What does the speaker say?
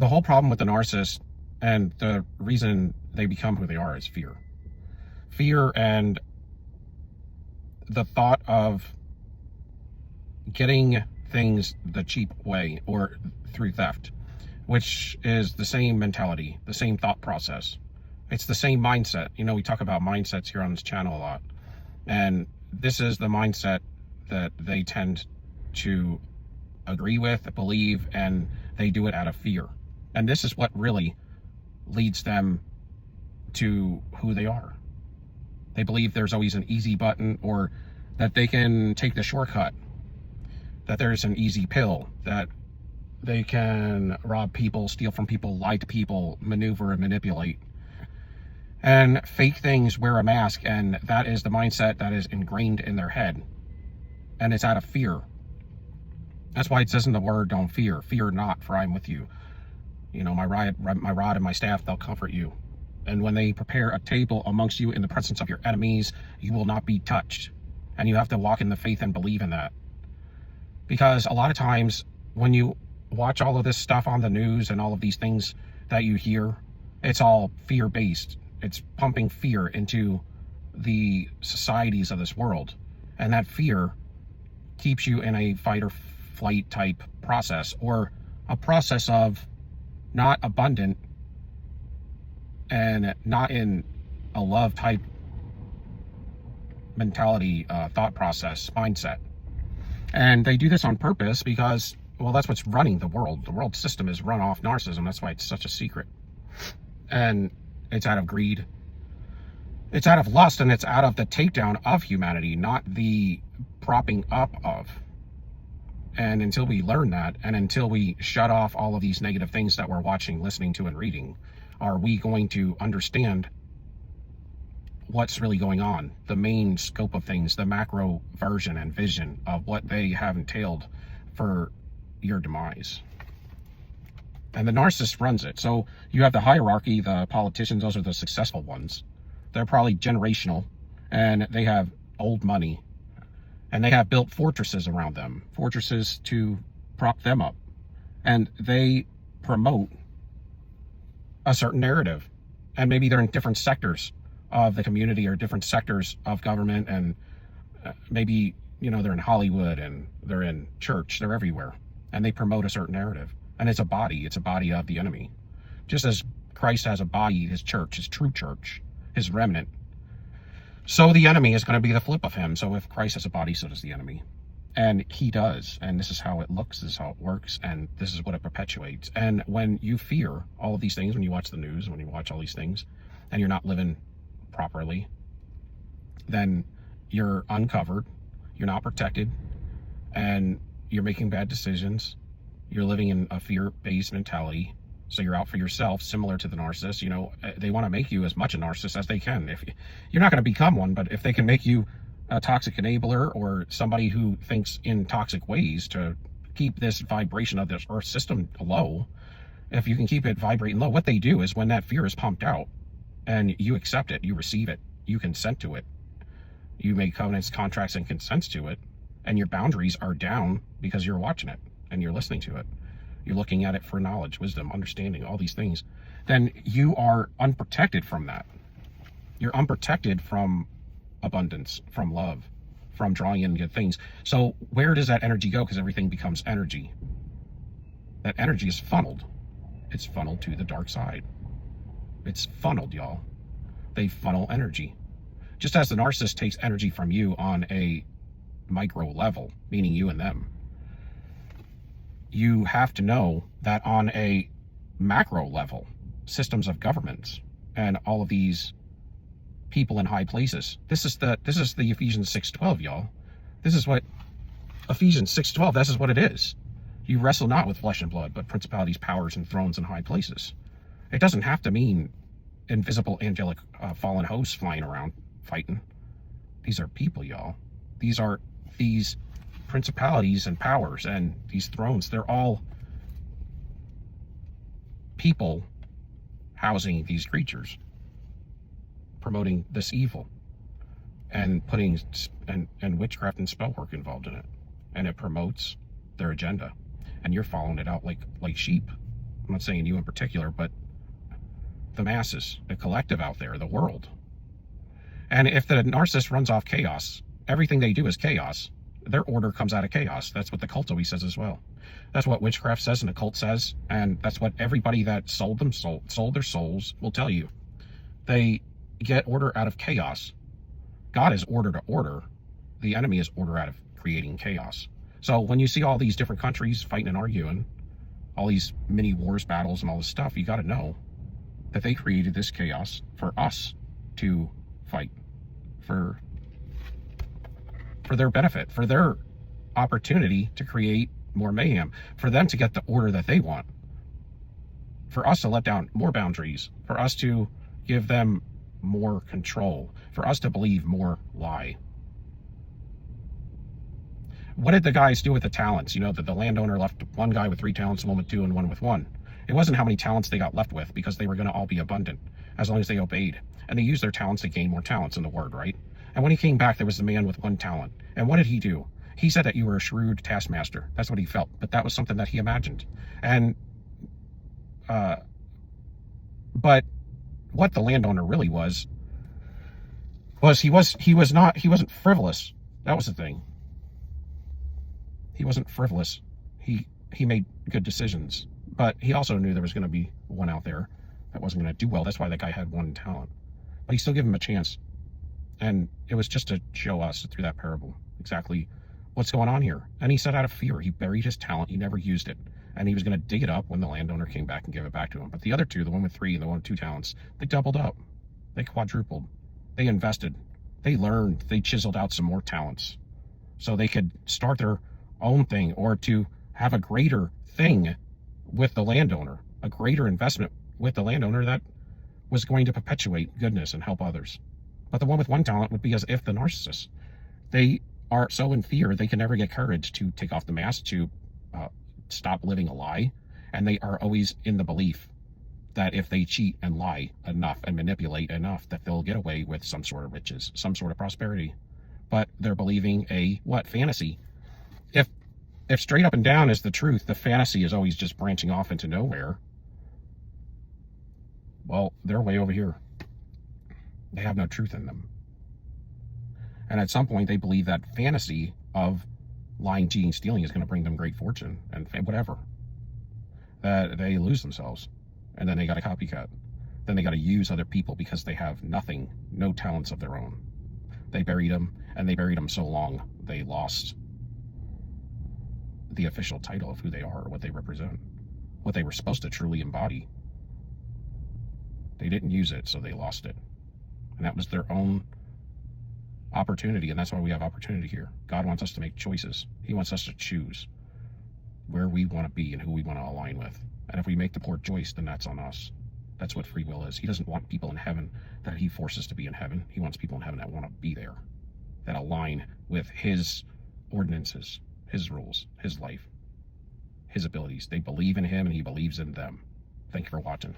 the whole problem with the narcissist and the reason they become who they are is fear. Fear and the thought of getting things the cheap way or through theft, which is the same mentality, the same thought process. It's the same mindset. You know, we talk about mindsets here on this channel a lot. And this is the mindset that they tend to agree with, believe, and they do it out of fear. And this is what really leads them to who they are. They believe there's always an easy button, or that they can take the shortcut, that there's an easy pill, that they can rob people, steal from people, lie to people, maneuver and manipulate, and fake things, wear a mask. And that is the mindset that is ingrained in their head. And it's out of fear. That's why it says in the word, don't fear. Fear not, for I am with you. You know, my rod and my staff, they'll comfort you. And when they prepare a table amongst you in the presence of your enemies, you will not be touched. And you have to walk in the faith and believe in that. Because a lot of times when you watch all of this stuff on the news and all of these things that you hear, it's all fear-based. It's pumping fear into the societies of this world. And that fear keeps you in a fight or flight type process, or a process of not abundant and not in a love type mentality, thought process, mindset. And they do this on purpose because, well, that's what's running the world. The world system is run off narcissism. That's why it's such a secret. And it's out of greed. It's out of lust, and it's out of the takedown of humanity, not the propping up of. And until we learn that, and until we shut off all of these negative things that we're watching, listening to, and reading, are we going to understand what's really going on, the main scope of things, the macro version and vision of what they have entailed for your demise. And the narcissist runs it. So you have the hierarchy, the politicians, those are the successful ones. They're probably generational, and they have old money, and they have built fortresses around them, fortresses to prop them up. And they promote a certain narrative. And maybe they're in different sectors of the community or different sectors of government, and maybe, you know, they're in Hollywood and they're in church, they're everywhere, and they promote a certain narrative. And it's a body of the enemy. Just as Christ has a body, his church, his true church, his remnant, so the enemy is going to be the flip of him. So if Christ has a body, so does the enemy. And he does. And this is how it looks, this is how it works, and this is what it perpetuates. And when you fear all of these things, when you watch the news, when you watch all these things, and you're not living properly, then you're uncovered, you're not protected, and you're making bad decisions. You're living in a fear-based mentality. So you're out for yourself, similar to the narcissist. You know, they want to make you as much a narcissist as they can. If you're not going to become one, but if they can make you a toxic enabler or somebody who thinks in toxic ways to keep this vibration of this earth system low, if you can keep it vibrating low, what they do is when that fear is pumped out and you accept it, you receive it, you consent to it, you make covenants, contracts, and consents to it, and your boundaries are down because you're watching it and you're listening to it. You're looking at it for knowledge, wisdom, understanding, all these things. Then you are unprotected from that. You're unprotected from abundance, from love, from drawing in good things. So where does that energy go? Because everything becomes energy. That energy is funneled. It's funneled to the dark side. It's funneled, y'all. They funnel energy. Just as the narcissist takes energy from you on a micro level, meaning you and them, you have to know that on a macro level, systems of governments and all of these people in high places. This is the Ephesians 6:12, y'all. This is what Ephesians 6:12, this is what it is. You wrestle not with flesh and blood, but principalities, powers, and thrones in high places. It doesn't have to mean invisible angelic fallen hosts flying around fighting. These are people, y'all. These are these principalities and powers and these thrones. They're all people housing these creatures, promoting this evil and putting and witchcraft and spell work involved in it, and it promotes their agenda, and you're following it out like sheep. I'm not saying you in particular, but the masses, the collective out there, the world. And if the narcissist runs off chaos, everything they do is chaos. Their order comes out of chaos. That's what the cult always says as well. That's what witchcraft says and the cult says, and that's what everybody that sold their souls will tell you. They get order out of chaos. God is order to order. The enemy is order out of creating chaos. So when you see all these different countries fighting and arguing, all these mini wars, battles, and all this stuff, you got to know that they created this chaos for us to fight, for their benefit, for their opportunity to create more mayhem, for them to get the order that they want, for us to let down more boundaries, for us to give them more control, for us to believe more lie. What did the guys do with the talents? You know, that the landowner left one guy with 3 talents, one with 2, and one with 1. It wasn't how many talents they got left with, because they were going to all be abundant as long as they obeyed. And they used their talents to gain more talents in the word, right? And when he came back, there was the man with 1 talent. And what did he do? He said that you were a shrewd taskmaster. That's what he felt. But that was something that he imagined. And, but what the landowner really was he wasn't frivolous. That was the thing. He wasn't frivolous. He made good decisions. But he also knew there was going to be one out there that wasn't going to do well. That's why that guy had 1 talent. But he still gave him a chance. And it was just to show us through that parable exactly what's going on here. And he said out of fear, he buried his talent. He never used it. And he was going to dig it up when the landowner came back and gave it back to him. But the other 2, the one with 3 and the one with 2 talents, they doubled up. They quadrupled. They invested. They learned. They chiseled out some more talents so they could start their own thing, or to have a greater thing with the landowner, a greater investment with the landowner that was going to perpetuate goodness and help others. But the one with 1 talent would be as if the narcissist. They are so in fear, they can never get courage to take off the mask, to stop living a lie. And they are always in the belief that if they cheat and lie enough and manipulate enough, that they'll get away with some sort of riches, some sort of prosperity. But they're believing a, fantasy. If straight up and down is the truth, the fantasy is always just branching off into nowhere. Well, they're way over here. They have no truth in them. And at some point, they believe that fantasy of lying, cheating, stealing is going to bring them great fortune and whatever. That they lose themselves. And then they got a copycat. Then they got to use other people because they have nothing, no talents of their own. They buried them, and they buried them so long, they lost the official title of who they are, what they represent, what they were supposed to truly embody. They didn't use it, so they lost it. And that was their own opportunity, and that's why we have opportunity here. God wants us to make choices. He wants us to choose where we want to be and who we want to align with. And if we make the poor choice, then that's on us. That's what free will is. He doesn't want people in heaven that he forces to be in heaven. He wants people in heaven that want to be there, that align with his ordinances, his rules, his life, his abilities. They believe in him and he believes in them. Thank you for watching.